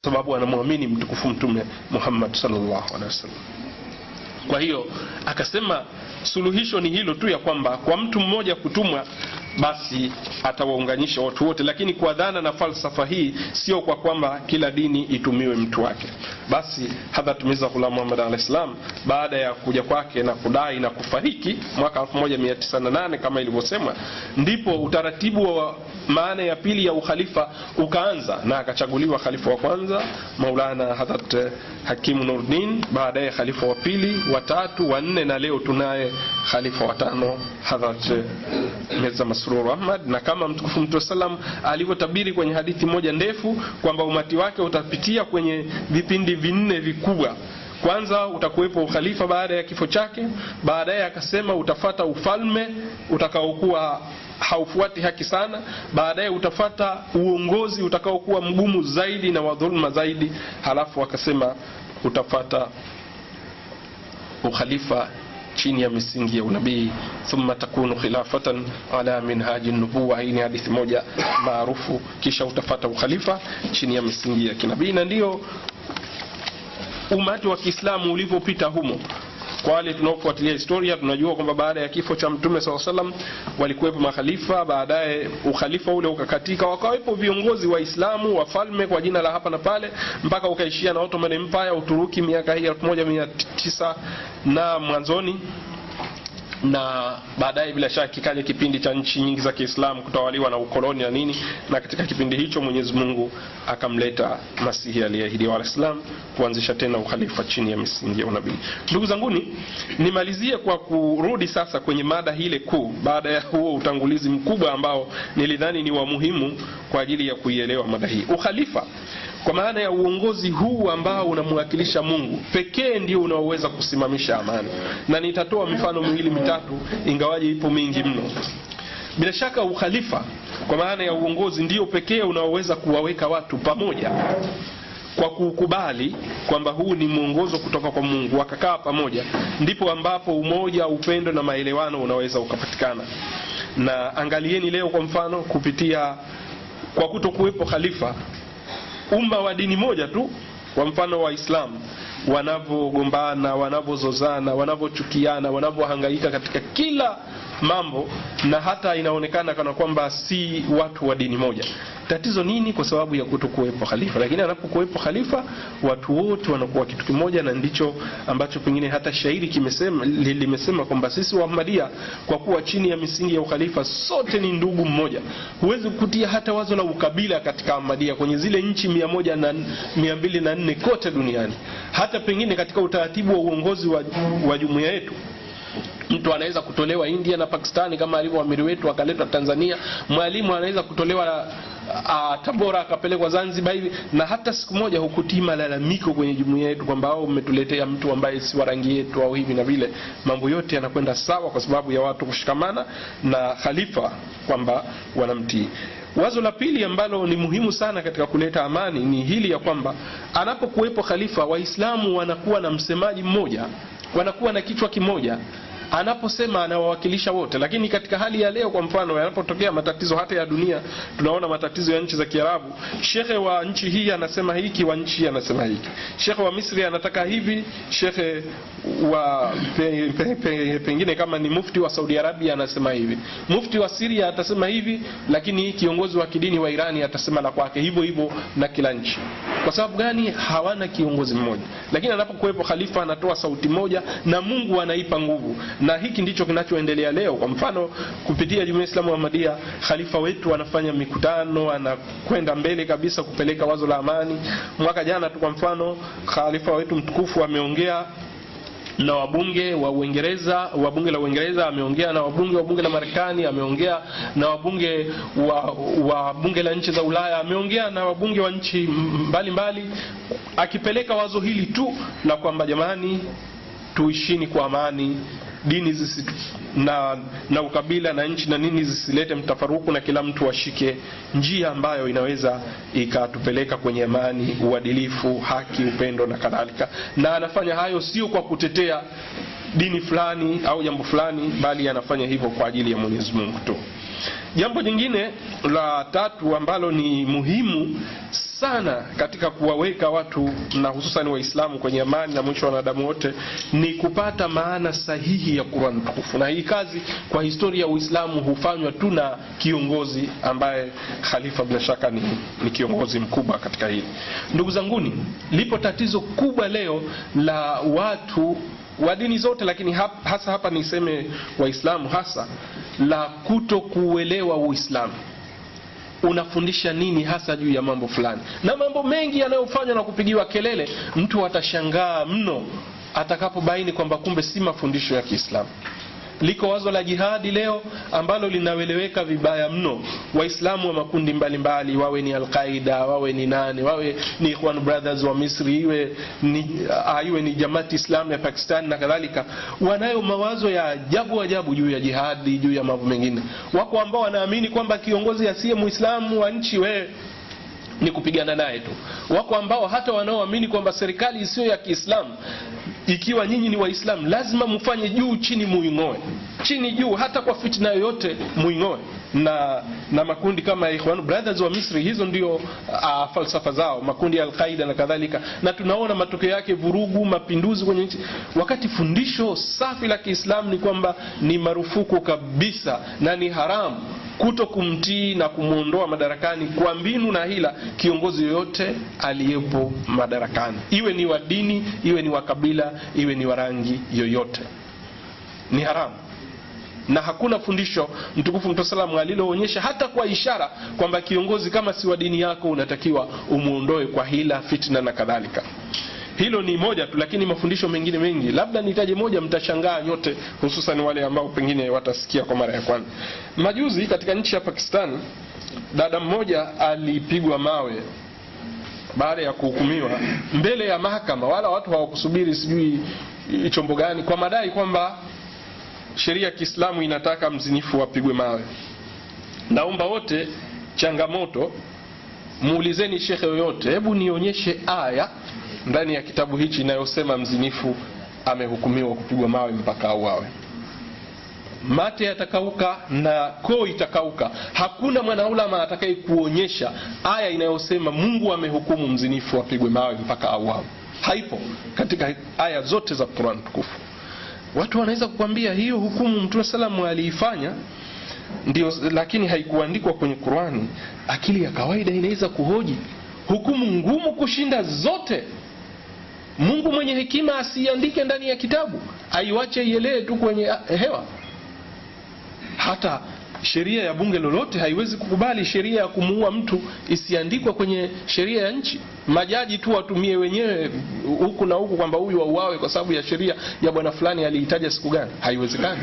sababu anamwamini mtukufu Mtume Muhammad sallallahu alaihi wasallam. Kwa hiyo akasema suluhisho ni hilo tu, ya kwamba kwa mtu mmoja kutumwa basi atawaunganisha watu wote, lakini kwa dhana na falsafa hii, sio kwa kwamba kila dini itumiwe mtu wake. Basi Hadhrat Mirza Ghulam Muhammad al-Islam baada ya kuja kwake na kudai na kufariki mwaka 1908 kama ilivyosemwa, ndipo utaratibu wa maana ya pili ya ukhalifa ukaanza, na akachaguliwa khalifa wa kwanza Maulana Hadhrat Hakim Nuruddin, baadaye khalifa wa pili, wa tatu, wa nne, na leo tunaye khalifa wa tano Hadhrat Mirza Masroor Ahmad. Na kama mtukufu Mtume sallam alivyotabiri kwenye hadithi moja ndefu kwamba umati wake utapitia kwenye vipindi vinne vikubwa. Kwanza utakuwepo ukhalifa baada ya kifo chake, baadaye akasema utafata ufalme utakaokuwa haufuati haki sana, baadaye utafata uongozi utakaokuwa mgumu zaidi na wadhulma zaidi, halafu akasema utafata ukhalifa chini ya misingi ya unabii, thumma takunu khilafatan ala minhaji nubuwa. Hii ni hadithi moja maarufu. Kisha utafata ukhalifa chini ya misingi ya kinabii, na ndio umati wa Kiislamu ulivyopita humo. Kwa wale tunaofuatilia historia tunajua kwamba baada ya kifo cha Mtume SAW walikuwepo makhalifa, baadaye ukhalifa ule ukakatika, wakawepo viongozi wa Islamu, wafalme kwa jina la hapa na pale, mpaka ukaishia na Ottoman Empire Uturuki miaka hii 1900 na mwanzoni, na baadaye bila shaka kikaja kipindi cha nchi nyingi za Kiislamu kutawaliwa na ukoloni na nini, na katika kipindi hicho Mwenyezi Mungu akamleta Masihi aliyeahidiwa wa Islam kuanzisha tena ukhalifa chini ya misingi ya unabii. Ndugu zanguni, nimalizie kwa kurudi sasa kwenye mada hile kuu, baada ya huo utangulizi mkubwa ambao nilidhani ni wa muhimu kwa ajili ya kuielewa mada hii. Ukhalifa kwa maana ya uongozi huu ambao unamwakilisha Mungu pekee ndio unaoweza kusimamisha amani, na nitatoa mifano miwili mitatu ingawaje ipo mingi mno. Bila shaka ukhalifa kwa maana ya uongozi ndio pekee unaoweza kuwaweka watu pamoja kwa kukubali kwamba huu ni mwongozo kutoka kwa Mungu, wakakaa pamoja, ndipo ambapo umoja, upendo na maelewano unaweza ukapatikana. Na angalieni leo kwa mfano, kupitia kwa kutokuwepo khalifa, umma wa dini moja tu, kwa mfano Waislamu, wanavogombana, wanavozozana, wanavochukiana, wanavohangaika katika kila mambo, na hata inaonekana kana kwamba si watu wa dini moja. Tatizo nini? Kwa sababu ya kutokuwepo khalifa. Lakini anapokuwepo khalifa, watu wote wanakuwa kitu kimoja, na ndicho ambacho pengine hata shairi limesema kwamba sisi wa Ahmadiyya kwa kuwa chini ya misingi ya ukhalifa sote ni ndugu mmoja. Huwezi kutia hata wazo la ukabila katika Ahmadiyya kwenye zile nchi 104 kote duniani. Hata pengine katika utaratibu wa uongozi wa jumuiya yetu, mtu anaweza kutolewa India na Pakistani kama alivyo amiri wetu akaletwa Tanzania, mwalimu anaweza kutolewa Tabora akapelekwa Zanzibar hivi, na hata siku moja hukutii malalamiko kwenye jumuiya yetu kwamba hao umetuletea mtu ambaye si wa rangi yetu au hivi na vile. Mambo yote yanakwenda sawa kwa sababu ya watu kushikamana na khalifa kwamba wanamtii. Wazo la pili ambalo ni muhimu sana katika kuleta amani ni hili ya kwamba anapokuwepo khalifa, Waislamu wanakuwa na msemaji mmoja, wanakuwa na kichwa kimoja, anaposema anawawakilisha wote. Lakini katika hali ya leo, kwa mfano, yanapotokea matatizo hata ya dunia, tunaona matatizo ya nchi za Kiarabu, shekhe wa nchi hii anasema hiki, wa nchi hii anasema hiki. Shekhe wa Misri anataka hivi, shekhe wa pengine kama ni mufti wa Saudi Arabia anasema hivi, mufti wa Syria atasema hivi, lakini kiongozi wa kidini wa Irani atasema la kwake, hivyo hivyo na kila nchi. Kwa sababu gani? Hawana kiongozi mmoja. Lakini anapokuwepo khalifa anatoa sauti moja na Mungu anaipa nguvu. Na hiki ndicho kinachoendelea leo. Kwa mfano, kupitia Jumuiya ya Islamu Ahmadiyya, khalifa wetu anafanya mikutano, anakwenda mbele kabisa kupeleka wazo la amani. Mwaka jana tu kwa mfano, khalifa wetu mtukufu ameongea na wabunge wa Uingereza, wa bunge la Uingereza, ameongea na wabunge wa bunge la Marekani, ameongea na wabunge wa bunge la nchi za Ulaya, ameongea na wabunge wa nchi mbalimbali, akipeleka wazo hili tu la kwamba jamani, tuishini kwa amani, dini na ukabila na nchi na nini zisilete mtafaruku, na kila mtu ashike njia ambayo inaweza ikatupeleka kwenye amani, uadilifu, haki, upendo na kadhalika. Na anafanya hayo sio kwa kutetea dini fulani au jambo fulani, bali anafanya hivyo kwa ajili ya Mwenyezi Mungu tu. Jambo jingine la tatu ambalo ni muhimu sana katika kuwaweka watu na hususan Waislamu kwenye amani na mwisho wa wanadamu wote ni kupata maana sahihi ya Qur'an tukufu. Na hii kazi kwa historia ya Uislamu hufanywa tu na kiongozi ambaye khalifa bila shaka ni kiongozi mkubwa katika hili. Ndugu zanguni, lipo tatizo kubwa leo la watu wa dini zote, lakini hasa hapa niseme Waislamu hasa, la kuto kuelewa Uislamu unafundisha nini hasa juu ya mambo fulani. Na mambo mengi yanayofanywa na kupigiwa kelele, mtu atashangaa mno atakapobaini kwamba kumbe si mafundisho ya Kiislamu. Liko wazo la jihadi leo ambalo linaeleweka vibaya mno. Waislamu wa makundi mbalimbali, wawe ni Al-Qaeda, wawe ni nani, wawe ni Ikhwan Brothers wa Misri, iwe ni Jamaati Islam ya Pakistan na kadhalika, wanayo mawazo ya ajabu juu ya jihadi, juu ya mambo mengine. Wako ambao wanaamini kwamba kiongozi asiye Muislamu wa nchi wewe ni kupigana naye tu. Wako ambao hata wanaoamini kwamba serikali isiyo ya Kiislamu, ikiwa nyinyi ni Waislamu, lazima mfanye juu chini muingoe, chini juu, hata kwa fitna yoyote muingoe. Na makundi kama Ikhwan Brothers wa Misri, hizo ndio falsafa zao, makundi ya Al-Qaeda na kadhalika. Na tunaona matokeo yake vurugu, mapinduzi kwenye nchi, wakati fundisho safi la Kiislamu ni kwamba ni marufuku kabisa na ni haramu kuto kumtii na kumuondoa madarakani kwa mbinu na hila kiongozi yoyote aliyepo madarakani, iwe ni wa dini, iwe ni wa kabila, iwe ni wa rangi yoyote. Ni haramu. Na hakuna fundisho mtukufu Mtume sallallahu aliloonyesha hata kwa ishara kwamba kiongozi kama si wa dini yako unatakiwa umuondoe kwa hila, fitna na kadhalika. Hilo ni moja tu, lakini mafundisho mengine mengi, labda nitaje moja mtashangaa nyote, hususan wale ambao pengine watasikia kwa mara ya kwanza. Majuzi katika nchi ya Pakistan, dada mmoja alipigwa mawe baada ya kuhukumiwa mbele ya mahakama. Wala watu hawakusubiri sijui chombo gani, kwa madai kwamba sheria ya Kiislamu inataka mzinifu apigwe mawe. Naomba wote changamoto, muulizeni shekhe yoyote, hebu nionyeshe aya ndani ya kitabu hichi inayosema mzinifu amehukumiwa kupigwa mawe mpaka auawe. Mate yatakauka na koo itakauka. Hakuna mwanaulama atakaye kuonyesha aya inayosema Mungu amehukumu mzinifu apigwe mawe mpaka auawe. Haipo katika aya zote za Qur'an tukufu. Watu wanaweza kukwambia hiyo hukumu Mtume salamu aliifanya ndio, lakini haikuandikwa kwenye Qur'ani. Akili ya kawaida inaweza kuhoji hukumu ngumu kushinda zote. Mungu mwenye hekima asiandike ndani ya kitabu, aiwache ielee tu kwenye hewa. Hata sheria ya bunge lolote haiwezi kukubali sheria ya kumuua mtu isiandikwe kwenye sheria ya nchi. Majaji tu watumie wenyewe huku na huku kwamba huyu auawe kwa sababu ya sheria ya bwana fulani aliitaja siku gani. Haiwezekani.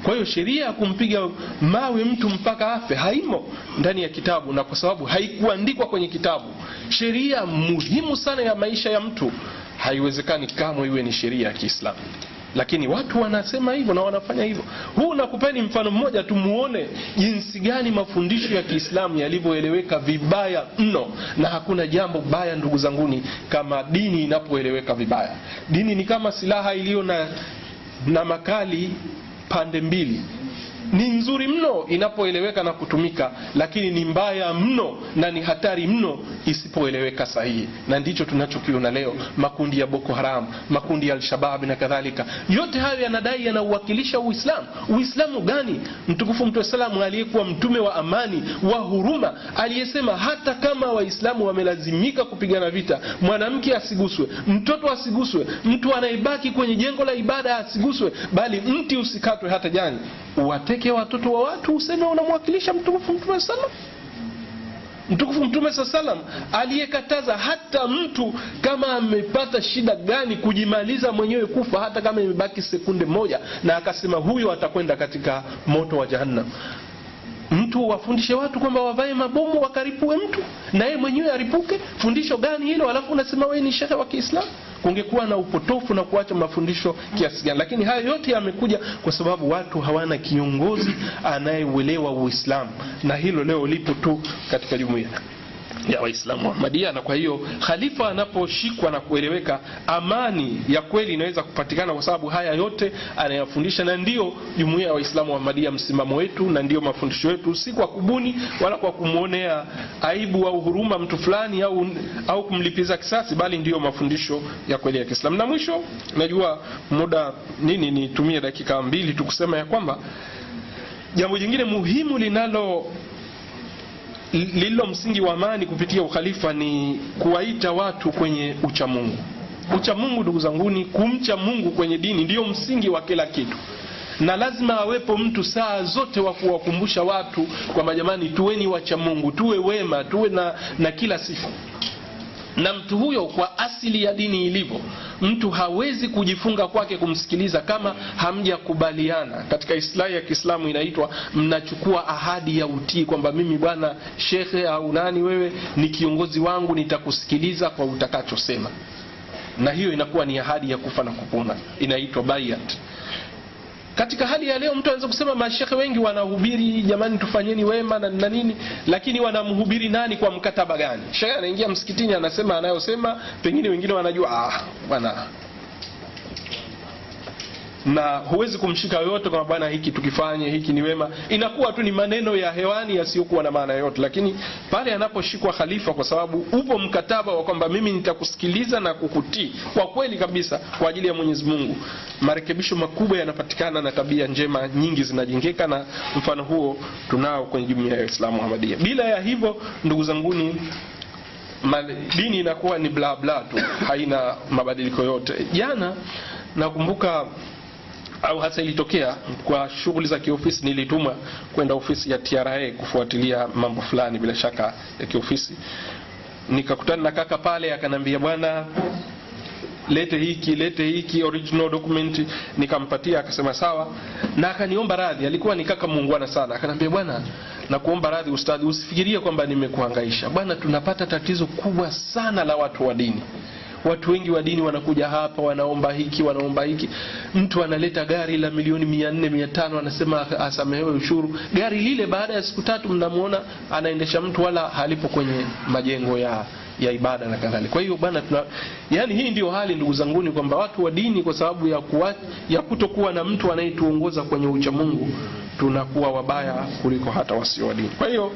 Kwa hiyo sheria ya kumpiga mawe mtu mpaka afe haimo ndani ya kitabu, na kwa sababu haikuandikwa kwenye kitabu, sheria muhimu sana ya maisha ya mtu, haiwezekani kamwe iwe ni sheria ya Kiislamu. Lakini watu wanasema hivyo na wanafanya hivyo. Huu nakupeni mfano mmoja tu muone jinsi gani mafundisho ya Kiislamu yalivyoeleweka vibaya mno. Na hakuna jambo baya ndugu zanguni kama dini inapoeleweka vibaya. Dini ni kama silaha iliyo na makali pande mbili. Ni nzuri mno inapoeleweka na kutumika, lakini ni mbaya mno na ni hatari mno isipoeleweka sahihi. Na ndicho tunachokiona leo, makundi ya Boko Haram, makundi ya Al-Shabaab na kadhalika. Yote hayo yanadai yanauwakilisha Uislamu. Uislamu gani? Mtukufu Mtume salamu aliyekuwa mtume wa amani, wa huruma, aliyesema hata kama Waislamu wamelazimika kupigana vita, mwanamke asiguswe, mtoto asiguswe, mtu anayebaki kwenye jengo la ibada asiguswe, bali mti usikatwe hata jani. Uwateke watoto wa watu useme unamwakilisha mtukufu Mtume sallam. Mtukufu Mtume sallam aliyekataza hata mtu kama amepata shida gani kujimaliza mwenyewe kufa, hata kama imebaki sekunde moja, na akasema huyo atakwenda katika moto wa Jahannam. Mtu wafundishe watu kwamba wavae mabomu wakaripue mtu na yeye mwenyewe aripuke? Fundisho gani hilo? Alafu unasema wewe ni shekhe wa Kiislamu? Kungekuwa na upotofu na kuacha mafundisho kiasi gani. Lakini hayo yote yamekuja kwa sababu watu hawana kiongozi anayeuelewa Uislamu, na hilo leo lipo tu katika jumuiya. ya Waislamu wa Ahmadiyya. Na kwa hiyo khalifa anaposhikwa na kueleweka, amani ya kweli inaweza kupatikana, kwa sababu haya yote anayafundisha, na ndio jumuiya ya Waislamu wa Ahmadiyya msimamo wetu, na ndio mafundisho yetu, si kwa kubuni wala kwa kumuonea aibu au huruma mtu fulani au kumlipiza kisasi, bali ndio mafundisho ya kweli ya Kiislamu. Na mwisho, najua muda nitumie dakika 2 tu kusema ya kwamba jambo jingine muhimu lilo msingi wa amani kupitia ukhalifa ni kuwaita watu kwenye uchamungu. Uchamungu, ndugu zanguni, kumcha Mungu kwenye dini ndio msingi wa kila kitu, na lazima awepo mtu saa zote wa kuwakumbusha watu kwamba jamani, tuweni wacha Mungu, tuwe wema, tuwe na kila sifa. Na mtu huyo kwa asili ya dini ilivyo, mtu hawezi kujifunga kwake kumsikiliza kama hamjakubaliana. Katika islahi ya Kiislamu inaitwa mnachukua ahadi ya utii, kwamba mimi bwana shekhe au nani, wewe ni kiongozi wangu, nitakusikiliza kwa utakachosema. Na hiyo inakuwa ni ahadi ya kufa na kupona, inaitwa bayat. Katika hali ya leo mtu anaweza kusema mashekhe wengi wanahubiri jamani tufanyeni wema na nini, lakini wanamhubiri nani, kwa mkataba gani? Shekhe anaingia msikitini anasema anayosema, pengine wengine wanajua bwana, na huwezi kumshika yoyote kwa bwana hiki tukifanye hiki ni wema. Inakuwa tu ni maneno ya hewani yasiyokuwa na maana yote. Lakini pale anaposhikwa khalifa, kwa sababu upo mkataba wa kwamba mimi nitakusikiliza na kukutii kwa kweli kabisa kwa ajili ya Mwenyezi Mungu, marekebisho makubwa yanapatikana na tabia njema nyingi zinajengeka, na mfano huo tunao kwenye jumuiya ya Uislamu Ahmadiyya. Bila ya hivyo, ndugu zanguni, dini inakuwa ni bla bla tu, haina mabadiliko yote. Jana nakumbuka, au hasa ilitokea kwa shughuli za kiofisi, nilitumwa kwenda ofisi ya TRA kufuatilia mambo fulani bila shaka ya kiofisi. Nikakutana na kaka pale, akanambia bwana lete hiki original document. Nikampatia, akasema sawa, na akaniomba radhi. Alikuwa ni kaka muungwana sana. Akanambia bwana, nakuomba radhi ustadhi, usifikirie kwamba nimekuhangaisha. Bwana, tunapata tatizo kubwa sana la watu wa dini. Watu wengi wa dini wanakuja hapa, wanaomba hiki. Mtu analeta gari la milioni 400 500, anasema asamehewe ushuru. Gari lile baada ya siku 3 mnamuona anaendesha mtu, wala halipo kwenye majengo ya ibada na kadhalika. Kwa hiyo bwana, yani hii ndio hali ndugu zanguni, kwamba watu wa dini kwa sababu ya kutokuwa na mtu anayetuongoza kwenye ucha Mungu, tunakuwa wabaya kuliko hata wasio wa dini. Kwa hiyo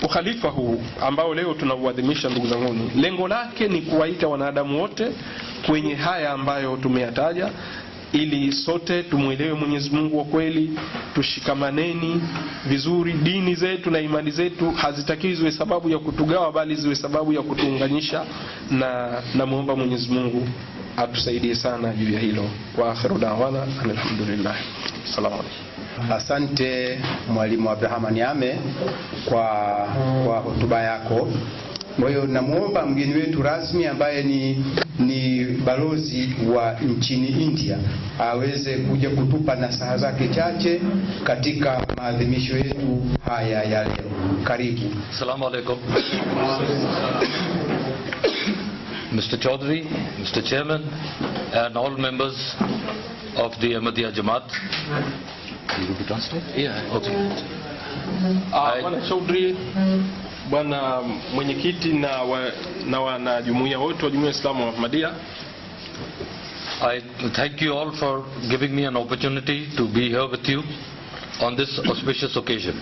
ukhalifa huu ambao leo tunauadhimisha, ndugu zanguni, lengo lake ni kuwaita wanadamu wote kwenye haya ambayo tumeyataja, ili sote tumuelewe Mwenyezi Mungu wa kweli, tushikamaneni vizuri. Dini zetu na imani zetu hazitakiwi ziwe sababu ya kutugawa, bali ziwe sababu ya kutuunganisha, na muomba Mwenyezi Mungu atusaidie sana juu ya hilo. Wa akhiru da'wana alhamdulillah. Asalamu alaykum. Asante Mwalimu Abraham Niame kwa hotuba yako. Kwa hiyo namuomba mgeni wetu rasmi ambaye ni balozi wa nchini India aweze kuja kutupa nasaha zake chache katika maadhimisho yetu haya ya leo. Karibu. Assalamu alaikum. Mr. Chaudhary, Mr. Chairman, and all members of the Ahmadiyya Jamaat. You will be translated? Yeah. Okay. Bwana Chaudhary, bwana mwenyekiti na wanajumuiya wote wa Jumuiya ya Islamu wa Ahmadiyya, I thank you all for giving me an opportunity to be here with you on this auspicious occasion.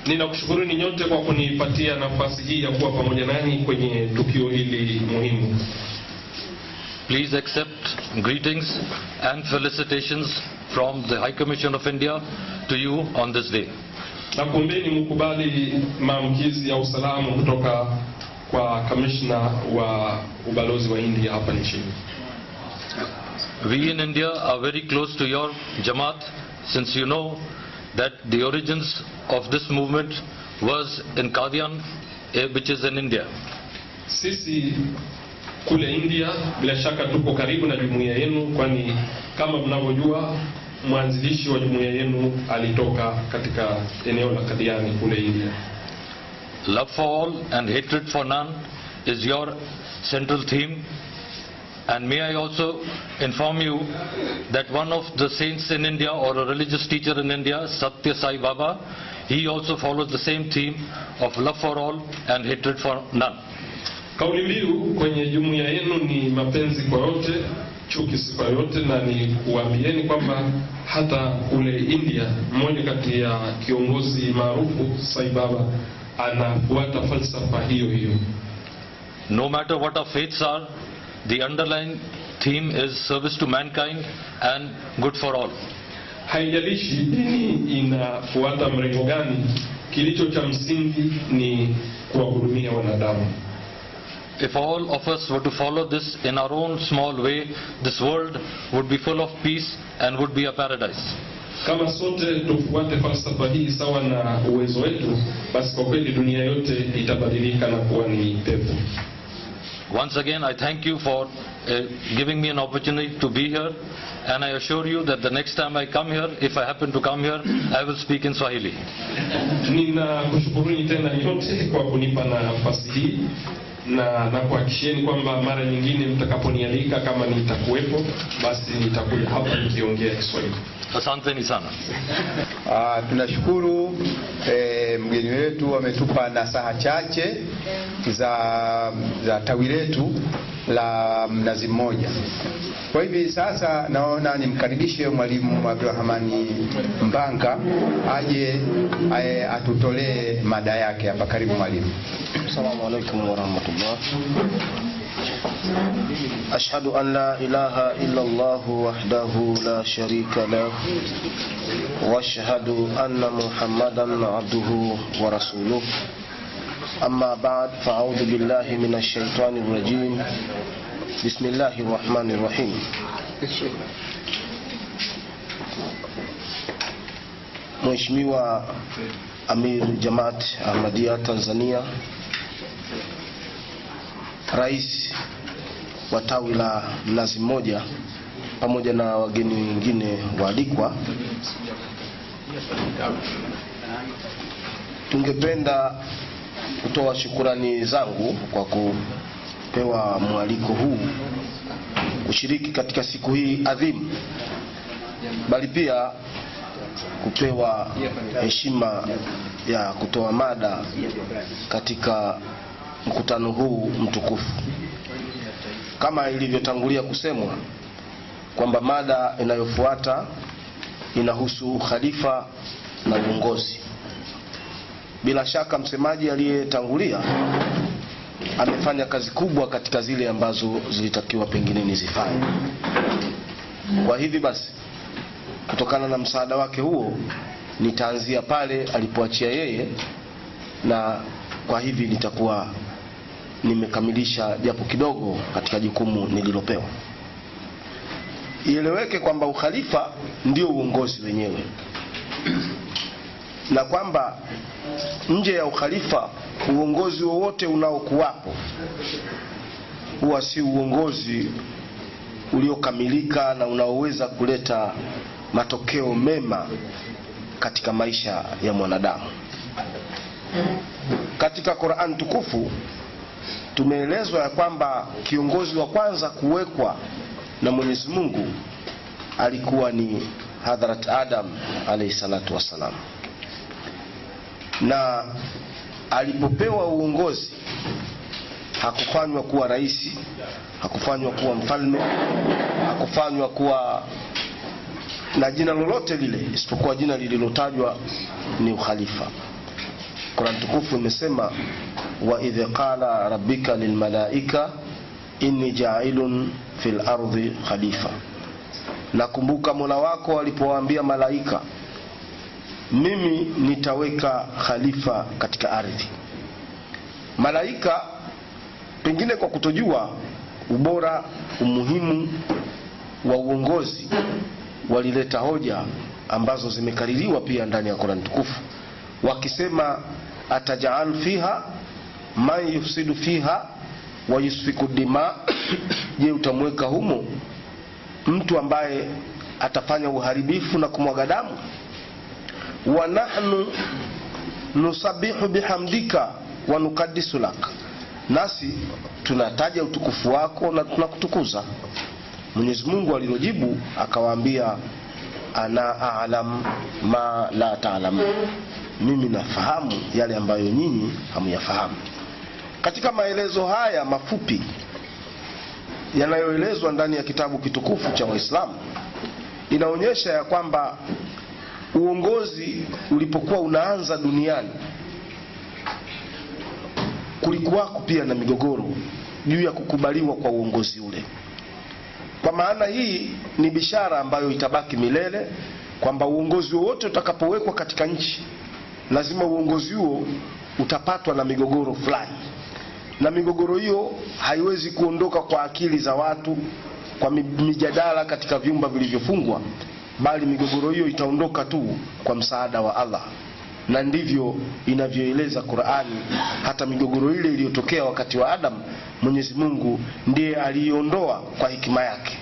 Ninakushukuruni nyote kwa kunipatia nafasi hii ya kuwa pamoja nanyi kwenye tukio hili muhimu. Please accept greetings and felicitations from the High Commission of India to you on this day. Na kuombeni mkubali maamkizi ya usalamu kutoka kwa kamishna wa ubalozi wa India hapa nchini. We in India are very close to your Jamaat, since you know that the origins of this movement was in Qadian, which is in India. Sisi kule India bila shaka tuko karibu na jumuiya yenu, kwani kama mnavyojua mwanzilishi wa jumuiya yenu alitoka katika eneo la Qadiani kule India. Love for all and hatred for none is your central theme, And may I also inform you that one of the saints in India, or a religious teacher in India, Satya Sai Baba, he also follows the same theme of love for all and hatred for none. Kauli mbiu kwenye jumuiya yenu ni mapenzi kwa wote, chuki si kwa yote, na ni kuambieni kwamba hata kule India mmoja kati ya kiongozi maarufu Sai Baba anafuata falsafa hiyo hiyo. No matter what our faiths are, the underlying theme is service to mankind and good for all. Haijalishi dini inafuata mrengo gani, kilicho cha msingi ni kuwahudumia wanadamu. If all of us were to follow this in our own small way, this world would be full of peace and would be a paradise. Kama sote tufuate falsafa hii sawa na uwezo wetu, basi kwa kweli dunia yote itabadilika na kuwa ni pepo. Once again, I thank you for giving me an opportunity to be here, and I assure you that the next time I come here, if I happen to come here, I will speak in Swahili. Ninakushukuruni tena nyote kwa kunipa nafasi hii, na kuhakikishieni kwamba mara nyingine mtakaponialika, kama nitakuwepo, basi nitakuja hapa nikiongea Kiswahili. Asanteni sana. Tunashukuru mgeni wetu ametupa nasaha chache za tawi letu la Mnazi Mmoja. Kwa hivi sasa naona nimkaribishe Mwalimu Abdurrahmani Mbanga aje atutolee mada yake hapa. Karibu mwalimu. Assalamu alaikum wa rahmatullah. Ashhadu an la ilaha illa Allah wahdahu la sharika lahu wa ashhadu anna Muhammadan abduhu wa rasuluhu. Amma ba'd, fa'udhu billahi minash shaitanir rajim. Bismillahir rahmanir rahim. Mheshimiwa Amir Jamaat Ahmadiyya Tanzania, Rais wa tawi la Mnazi Mmoja, pamoja na wageni wengine waalikwa, tungependa kutoa shukurani zangu kwa kupewa mwaliko huu kushiriki katika siku hii adhimu, bali pia kupewa heshima ya kutoa mada katika mkutano huu mtukufu. Kama ilivyotangulia kusemwa kwamba mada inayofuata inahusu khalifa na uongozi. Bila shaka msemaji aliyetangulia amefanya kazi kubwa katika zile ambazo zilitakiwa pengine nizifanye. Kwa hivi basi, kutokana na msaada wake huo, nitaanzia pale alipoachia yeye, na kwa hivi nitakuwa nimekamilisha japo kidogo katika jukumu nililopewa. Ieleweke kwamba ukhalifa ndio uongozi wenyewe, na kwamba nje ya ukhalifa uongozi wowote unaokuwapo huwa si uongozi uliokamilika na unaoweza kuleta matokeo mema katika maisha ya mwanadamu. Katika Qur'an tukufu tumeelezwa ya kwamba kiongozi wa kwanza kuwekwa na Mwenyezi Mungu alikuwa ni Hadhrat Adam alayhi salatu wassalam, na alipopewa uongozi hakufanywa kuwa rais, hakufanywa kuwa mfalme, hakufanywa kuwa na jina lolote lile isipokuwa jina lililotajwa ni ukhalifa. Qur'an tukufu imesema, wa idh qala rabbika lilmalaika inni ja'ilun fil ardi khalifa. Nakumbuka Mola wako alipowaambia malaika, mimi nitaweka khalifa katika ardhi. Malaika pengine kwa kutojua ubora, umuhimu wa uongozi, walileta hoja ambazo zimekaririwa pia ndani ya Qur'an tukufu, wakisema ataj'al fiha man yufsidu fiha wa yusfiku dima. Je, utamweka humo mtu ambaye atafanya uharibifu na kumwaga damu? Wa nahnu nusabihu bihamdika wa nukaddisu lak. nasi tunataja utukufu wako na tunakutukuza. Mwenyezi Mungu alilojibu akawaambia, ana a'lam ma la ta'lamu, mimi nafahamu yale ambayo nyinyi hamuyafahamu. Katika maelezo haya mafupi yanayoelezwa ndani ya kitabu kitukufu cha Waislamu, inaonyesha ya kwamba uongozi ulipokuwa unaanza duniani kulikuwako pia na migogoro juu ya kukubaliwa kwa uongozi ule. Kwa maana hii ni bishara ambayo itabaki milele, kwamba uongozi wowote utakapowekwa katika nchi, lazima uongozi huo utapatwa na migogoro fulani, na migogoro hiyo haiwezi kuondoka kwa akili za watu, kwa mijadala katika vyumba vilivyofungwa, bali migogoro hiyo itaondoka tu kwa msaada wa Allah. Na ndivyo inavyoeleza Qur'ani. Hata migogoro ile iliyotokea wakati wa Adam, Mwenyezi Mungu ndiye aliondoa kwa hikima yake.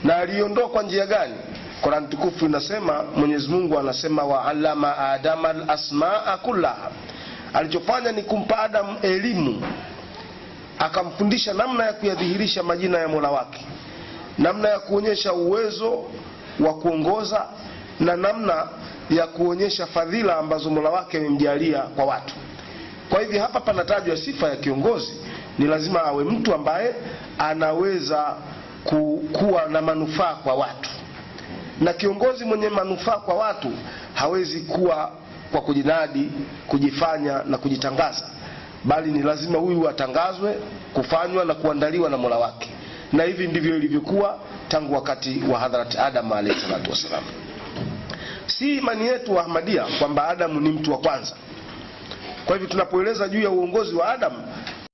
Na aliondoa kwa njia gani? Qur'an tukufu inasema, Mwenyezi Mungu anasema, wa allama adama al-asmaa kullaha. Alichofanya ni kumpa Adam elimu, akamfundisha namna ya kuyadhihirisha majina ya Mola wake, namna ya kuonyesha uwezo wa kuongoza, na namna ya kuonyesha fadhila ambazo Mola wake amemjalia kwa watu. Kwa hivyo hapa panatajwa sifa ya kiongozi, ni lazima awe mtu ambaye anaweza kuwa na manufaa kwa watu. Na kiongozi mwenye manufaa kwa watu hawezi kuwa kwa kujinadi, kujifanya na kujitangaza, bali ni lazima huyu atangazwe, kufanywa na kuandaliwa na Mola wake. Na hivi ndivyo ilivyokuwa tangu wakati wa Hadhrat Adam alayhi salatu wasalam. Si imani yetu wa Ahmadiyya kwamba Adam ni mtu wa kwanza. Kwa hivyo tunapoeleza juu ya uongozi wa Adam,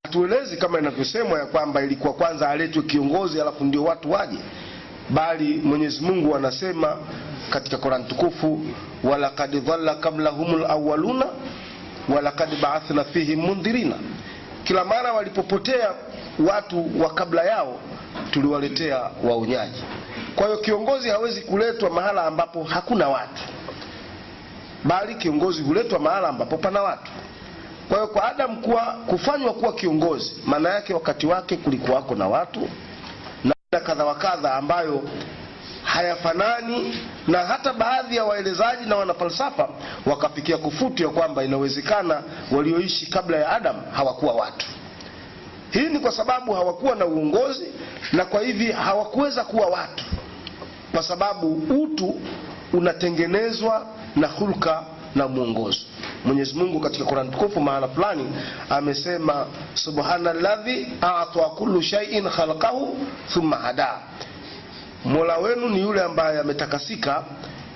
hatuelezi kama inavyosemwa ya kwamba ilikuwa kwanza aletwe kiongozi alafu ndio watu waje, bali Mwenyezi Mungu anasema katika Qur'an tukufu, walaqad dhalla qablahumul awwaluna walaqad ba'athna fihim mundhirina. Kila mara walipopotea watu wa kabla yao, tuliwaletea waonyaji. Kwa hiyo kiongozi hawezi kuletwa mahala ambapo hakuna watu, bali kiongozi huletwa mahala ambapo pana watu. Kwa hiyo kwa Adam kufanywa kuwa kiongozi, maana yake wakati wake kulikuwako na watu na kadha wa kadha ambayo hayafanani, na hata baadhi ya waelezaji na wanafalsafa wakafikia kufutu ya kwamba inawezekana walioishi kabla ya Adam hawakuwa watu. Hii ni kwa sababu hawakuwa na uongozi, na kwa hivi hawakuweza kuwa watu, kwa sababu utu unatengenezwa na hulka na mwongozo. Mwenyezi Mungu katika Qur'an tukufu mahala fulani amesema, subhanalladhi a'ta kullu shay'in khalaqahu thumma hada. Mola wenu ni yule ambaye ametakasika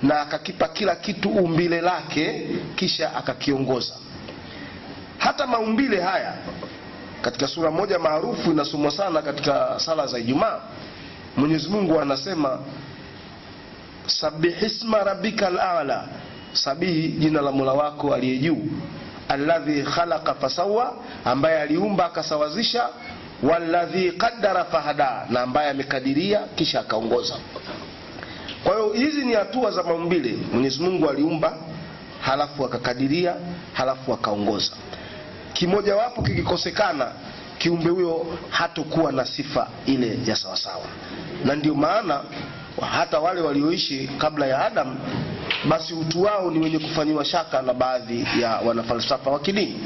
na akakipa kila kitu umbile lake kisha akakiongoza. Hata maumbile haya katika sura moja maarufu inasomwa sana katika sala za Ijumaa, Mwenyezi Mungu anasema, sabbihisma rabbikal a'la, sabihi jina la Mola wako aliye juu, alladhi khalaqa fasawa, ambaye aliumba akasawazisha, walladhi qaddara fahada, na ambaye amekadiria kisha akaongoza. Kwa hiyo hizi ni hatua za maumbile. Mwenyezi Mungu aliumba, halafu akakadiria, halafu akaongoza. Kimoja wapo kikikosekana, kiumbe huyo hatakuwa na sifa ile ya sawasawa. Na ndio maana hata wale walioishi kabla ya Adam, basi utu wao ni wenye kufanyiwa shaka na baadhi ya wanafalsafa wa kidini,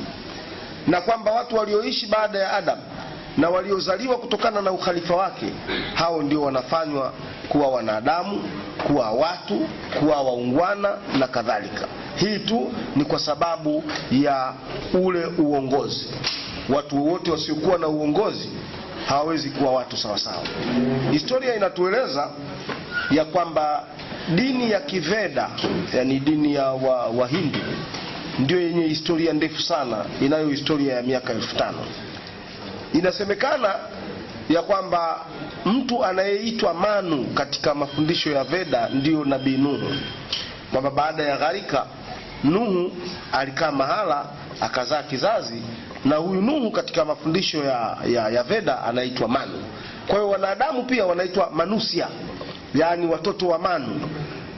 na kwamba watu walioishi baada ya Adam na waliozaliwa kutokana na ukhalifa wake, hao ndio wanafanywa kuwa wanadamu, kuwa watu, kuwa waungwana na kadhalika. Hii tu ni kwa sababu ya ule uongozi. Watu wote wasiokuwa na uongozi hawawezi kuwa watu sawa sawa. Historia inatueleza ya kwamba dini ya Kiveda, yani dini ya Wahindi, ndio yenye historia ndefu sana, inayo historia ya miaka 5000. Inasemekana ya kwamba mtu anayeitwa Manu katika mafundisho ya Veda ndio Nabii Nuhu, kwamba baada ya gharika Nuhu alikaa mahala akazaa kizazi, na huyu Nuhu katika mafundisho ya Veda anaitwa Manu. Kwa hiyo wanadamu pia wanaitwa Manusia, yani watoto wa Manu.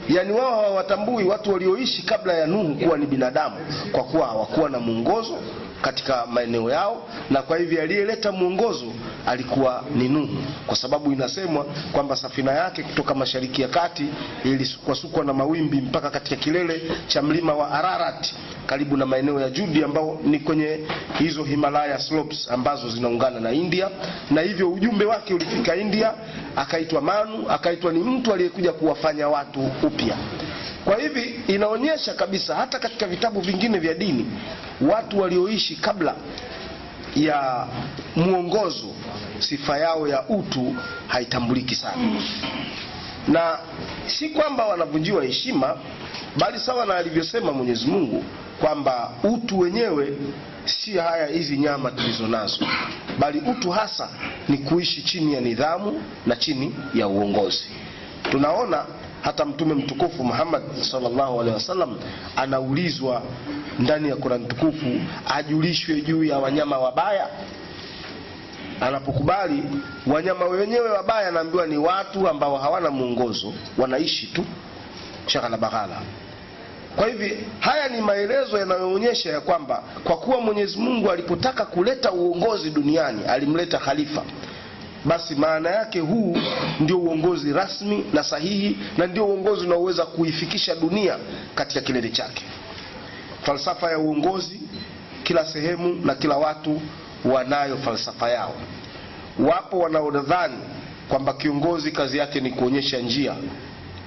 Yani wao hawatambui watu walioishi kabla ya Nuhu kuwa ni binadamu, kwa kuwa hawakuwa na mwongozo, katika maeneo yao, na kwa hivyo aliyeleta mwongozo alikuwa ni Nuhu, kwa sababu inasemwa kwamba safina yake kutoka Mashariki ya Kati ilisukwasukwa na mawimbi mpaka katika kilele cha mlima wa Ararat karibu na maeneo ya Judi, ambao ni kwenye hizo Himalaya slopes ambazo zinaungana na India, na hivyo ujumbe wake ulifika India, akaitwa Manu, akaitwa ni mtu aliyekuja kuwafanya watu upya. Kwa hivi inaonyesha kabisa hata katika vitabu vingine vya dini watu walioishi kabla ya muongozo sifa yao ya utu haitambuliki sana, na si kwamba wanavunjiwa heshima, bali sawa na alivyosema Mwenyezi Mungu kwamba utu wenyewe si haya hizi nyama tulizonazo, bali utu hasa ni kuishi chini ya nidhamu na chini ya uongozi. Tunaona hata Mtume mtukufu Muhammad sallallahu alaihi wasallam anaulizwa ndani ya Qur'an tukufu ajulishwe juu ya wanyama wabaya. Anapokubali wanyama wenyewe wabaya, anaambiwa ni watu ambao hawana mwongozo, wanaishi tu shaghala baghala. Kwa hivi haya ni maelezo yanayoonyesha ya kwamba kwa kuwa Mwenyezi Mungu alipotaka kuleta uongozi duniani alimleta khalifa, basi maana yake huu ndio uongozi rasmi na sahihi, na ndio uongozi unaoweza kuifikisha dunia katika kilele chake. Falsafa ya uongozi, kila sehemu na kila watu wanayo falsafa yao. Wapo wanaodhani kwamba kiongozi kazi yake ni kuonyesha njia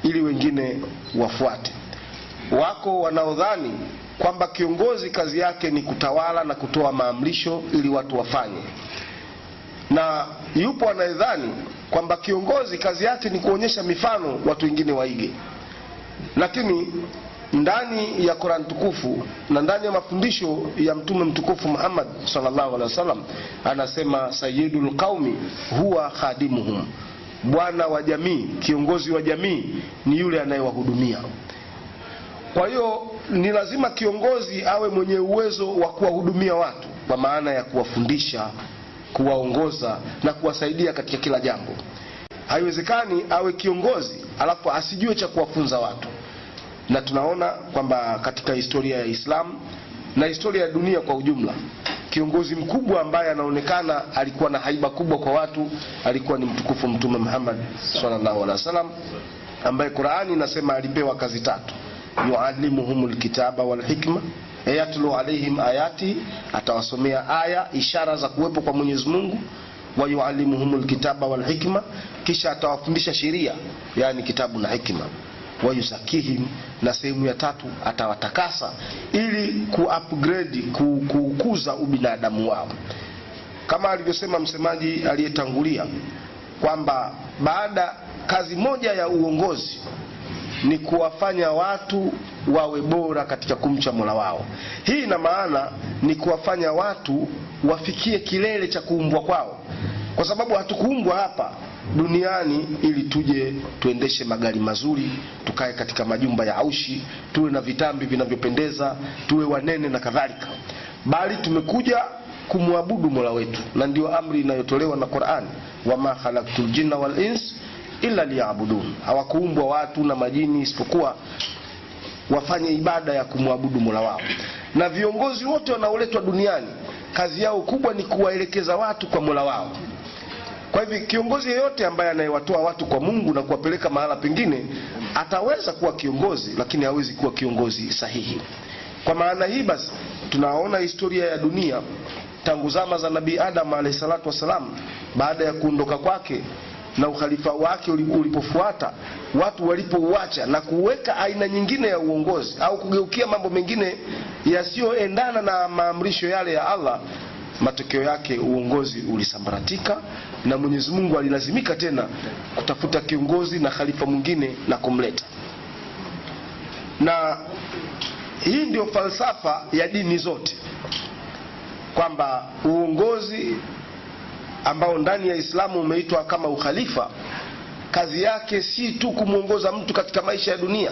ili wengine wafuate. Wako wanaodhani kwamba kiongozi kazi yake ni kutawala na kutoa maamrisho ili watu wafanye, na yupo anayedhani kwamba kiongozi kazi yake ni kuonyesha mifano watu wengine waige. Lakini ndani ya Qur'an tukufu na ndani ya mafundisho ya Mtume mtukufu Muhammad sallallahu alaihi wasallam anasema sayyidul qaumi huwa khadimuhum, bwana wa jamii, kiongozi wa jamii ni yule anayewahudumia. Kwa hiyo ni lazima kiongozi awe mwenye uwezo wa kuwahudumia watu, kwa maana ya kuwafundisha, kuwaongoza na kuwasaidia katika kila jambo. Haiwezekani awe kiongozi alafu asijue cha kuwafunza watu. Na tunaona kwamba katika historia ya Islam na historia ya dunia kwa ujumla, kiongozi mkubwa ambaye anaonekana alikuwa na haiba kubwa kwa watu alikuwa ni mtukufu Mtume Muhammad sallallahu alaihi wasallam, ambaye Qur'ani inasema alipewa kazi tatu: yuallimuhumul kitaba wal hikma, yatlu alaihim ayati, atawasomea aya ishara za kuwepo kwa Mwenyezi Mungu, wa yuallimuhumul kitaba wal hikma, kisha atawafundisha sheria, yani kitabu na hikma, wa yuzakihim, na sehemu ya tatu atawatakasa ili kuupgrade, kukuza ubinadamu wao. Kama alivyosema msemaji aliyetangulia kwamba baada kazi moja ya uongozi ni kuwafanya watu wawe bora katika kumcha Mola wao. Hii ina maana ni kuwafanya watu wafikie kilele cha kuumbwa kwao, kwa sababu hatukuumbwa hapa duniani ili tuje tuendeshe magari mazuri, tukae katika majumba ya aushi, tuwe na vitambi vinavyopendeza, tuwe wanene na kadhalika, bali tumekuja kumwabudu Mola wetu. Na ndio amri inayotolewa na Qur'an, wama khalaqtul jinna wal ins illa liya'budun. Hawakuumbwa watu na majini isipokuwa wafanye ibada ya kumwabudu Mola wao. Na viongozi wote wanaoletwa duniani kazi yao kubwa ni kuwaelekeza watu kwa Mola wao. Kwa hivyo kiongozi yeyote ambaye anayewatoa watu kwa Mungu na kuwapeleka mahala pengine ataweza kuwa kiongozi, lakini hawezi kuwa kiongozi sahihi. Kwa maana hii basi tunaona historia ya dunia tangu zama za Nabii Adam alayhi salatu wasalam, baada ya kuondoka kwake na ukhalifa wake ulipofuata, watu walipouacha na kuweka aina nyingine ya uongozi au kugeukia mambo mengine yasiyoendana na maamrisho yale ya Allah, matokeo yake uongozi ulisambaratika na Mwenyezi Mungu alilazimika tena kutafuta kiongozi na khalifa mwingine na kumleta. Na hii ndio falsafa ya dini zote, kwamba uongozi ambao ndani ya Islamu umeitwa kama ukhalifa, kazi yake si tu kumuongoza mtu katika maisha ya dunia.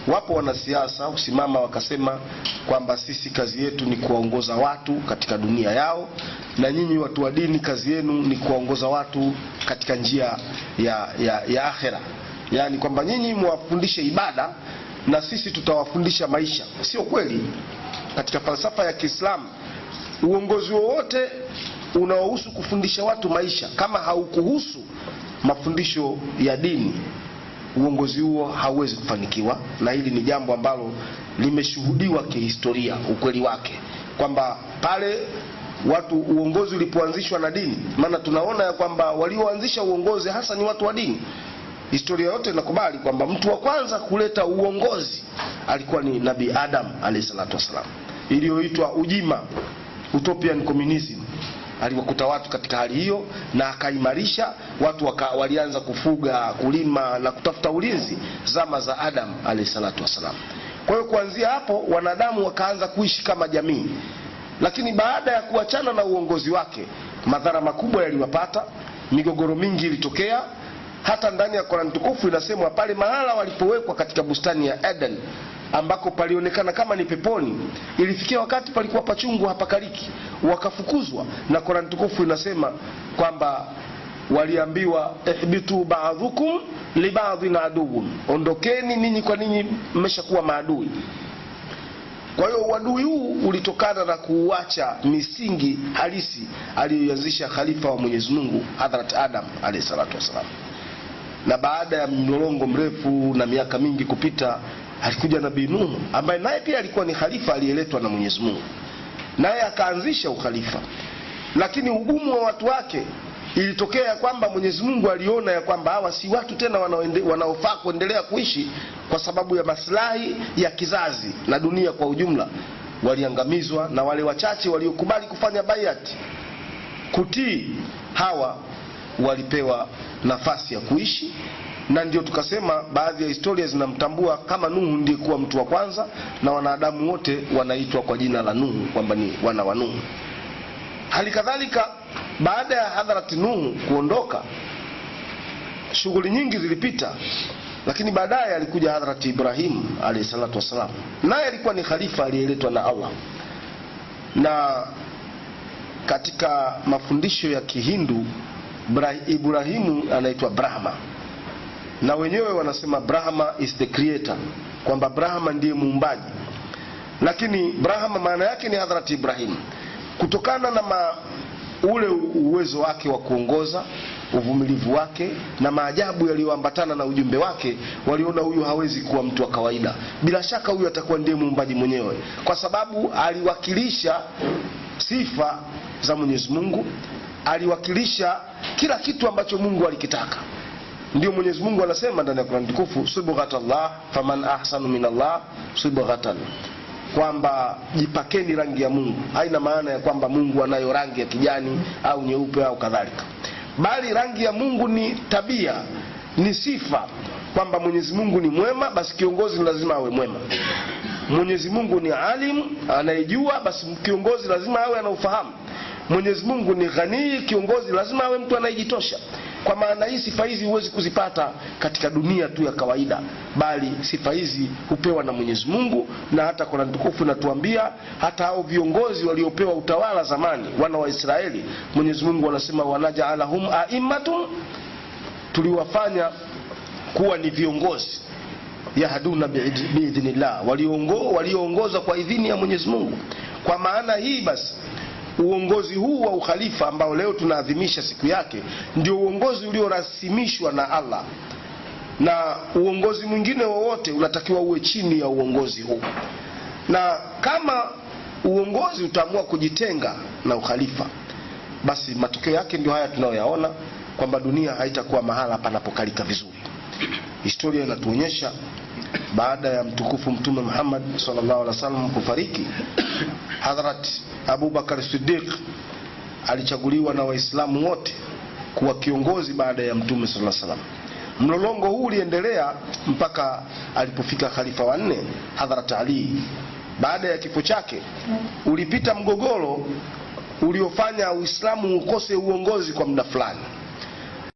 Wapo wanasiasa usimama wakasema kwamba sisi kazi yetu ni kuwaongoza watu katika dunia yao, na nyinyi watu wa dini kazi yenu ni kuwaongoza watu katika njia ya akhera. Yani kwamba nyinyi muwafundishe ibada na sisi tutawafundisha maisha. Sio kweli. Katika falsafa ya Kiislamu uongozi wowote unaohusu kufundisha watu maisha, kama haukuhusu mafundisho ya dini, uongozi huo hauwezi kufanikiwa. Na hili ni jambo ambalo limeshuhudiwa kihistoria, ukweli wake, kwamba pale uongozi ulipoanzishwa na dini, maana tunaona ya kwamba walioanzisha uongozi hasa ni watu wa dini. Historia yote inakubali kwamba mtu wa kwanza kuleta uongozi alikuwa ni Nabii Adam alayhi salatu wasalam, iliyoitwa ujima, utopian communism. Aliwakuta watu katika hali hiyo na akaimarisha watu, walianza kufuga, kulima na kutafuta ulinzi zama za Adam alayhi salatu wasalam. Kwa hiyo kuanzia hapo wanadamu wakaanza kuishi kama jamii. Lakini baada ya kuachana na uongozi wake, madhara makubwa yaliwapata, migogoro mingi ilitokea. Hata ndani ya Qur'an tukufu inasemwa pale mahala walipowekwa katika bustani ya Eden, ambako palionekana kama ni peponi, ilifikia wakati palikuwa pachungu, hapakaliki, wakafukuzwa. Na Qur'an tukufu inasema kwamba waliambiwa ihbitu ba'dhukum li ba'dhin aduwwun, ondokeni ninyi kwa ninyi mmeshakuwa maadui. Kwa hiyo uadui huu ulitokana na kuacha misingi halisi aliyoanzisha khalifa wa Mwenyezi Mungu Hadhrat Adam alayhi salatu wasalam. Na baada ya mlolongo mrefu na miaka mingi kupita, alikuja Nabii Nuh ambaye naye pia alikuwa ni khalifa aliyeletwa na Mwenyezi Mungu, naye akaanzisha ukhalifa. Lakini ugumu wa watu wake ilitokea ya kwamba Mwenyezi Mungu aliona ya kwamba hawa si watu tena wanaofaa kuendelea kuishi kwa sababu ya maslahi ya kizazi na dunia kwa ujumla. Waliangamizwa, na wale wachache waliokubali kufanya bayati, kutii, hawa walipewa nafasi ya kuishi. Na ndio tukasema baadhi ya historia zinamtambua kama Nuhu ndiye kuwa mtu wa kwanza, na wanadamu wote wanaitwa kwa jina la Nuhu, kwamba ni wana wa Nuhu. Hali kadhalika baada ya Hadhrat Nuhu kuondoka, shughuli nyingi zilipita. Lakini baadaye alikuja Hadhrat Ibrahim alayhi salatu wasalam, naye alikuwa ni khalifa aliyeletwa na Allah. Na katika mafundisho ya Kihindu, Ibrahimu anaitwa Brahma, na wenyewe wanasema Brahma is the creator, kwamba Brahma ndiye muumbaji. Lakini Brahma maana yake ni Hadhrat Ibrahim, kutokana na ule uwezo wake wa kuongoza, uvumilivu wake na maajabu yaliyoambatana na ujumbe wake. Waliona huyu hawezi kuwa mtu wa kawaida, bila shaka huyu atakuwa ndiye muumbaji mwenyewe, kwa sababu aliwakilisha sifa za Mwenyezi Mungu, aliwakilisha kila kitu ambacho Mungu alikitaka. Ndio Mwenyezi Mungu anasema ndani ya Qur'an tukufu, subghatallah faman ahsanu minallah subghatan, kwamba jipakeni rangi ya Mungu. Haina maana ya kwamba Mungu anayo rangi ya kijani au nyeupe au kadhalika, bali rangi ya Mungu ni tabia, ni sifa, kwamba Mwenyezi Mungu ni mwema, basi kiongozi lazima awe mwema. Mwenyezi Mungu ni alim, anayejua, basi kiongozi lazima awe anaufahamu. Mwenyezi Mungu ni ghani, kiongozi lazima awe mtu anayejitosha. Kwa maana hii sifa hizi huwezi kuzipata katika dunia tu ya kawaida, bali sifa hizi hupewa na Mwenyezi Mungu. Na hata Qur'an tukufu inatuambia hata hao viongozi waliopewa utawala zamani, wana wa Israeli, Mwenyezi Mungu anasema wanaja'alahum a'immatun, tuliwafanya kuwa ni viongozi, yahduna biidhnillah, walioongoza kwa idhini ya Mwenyezi Mungu. Kwa maana hii basi uongozi huu wa ukhalifa ambao leo tunaadhimisha siku yake, ndio uongozi uliorasimishwa na Allah, na uongozi mwingine wowote unatakiwa uwe chini ya uongozi huu. Na kama uongozi utaamua kujitenga na ukhalifa, basi matokeo yake ndio haya tunayoyaona, kwamba dunia haitakuwa mahala panapokalika vizuri. Historia inatuonyesha baada ya mtukufu Mtume Muhammad sallallahu alaihi wasallam kufariki, Hadhrat Abu Bakar Siddiq alichaguliwa na Waislamu wote kuwa kiongozi baada ya Mtume sallallahu alaihi wasallam. Mlolongo huu uliendelea mpaka alipofika khalifa wa 4 Hadhrat Ali. Baada ya kifo chake ulipita mgogoro uliofanya Uislamu ukose uongozi kwa muda fulani.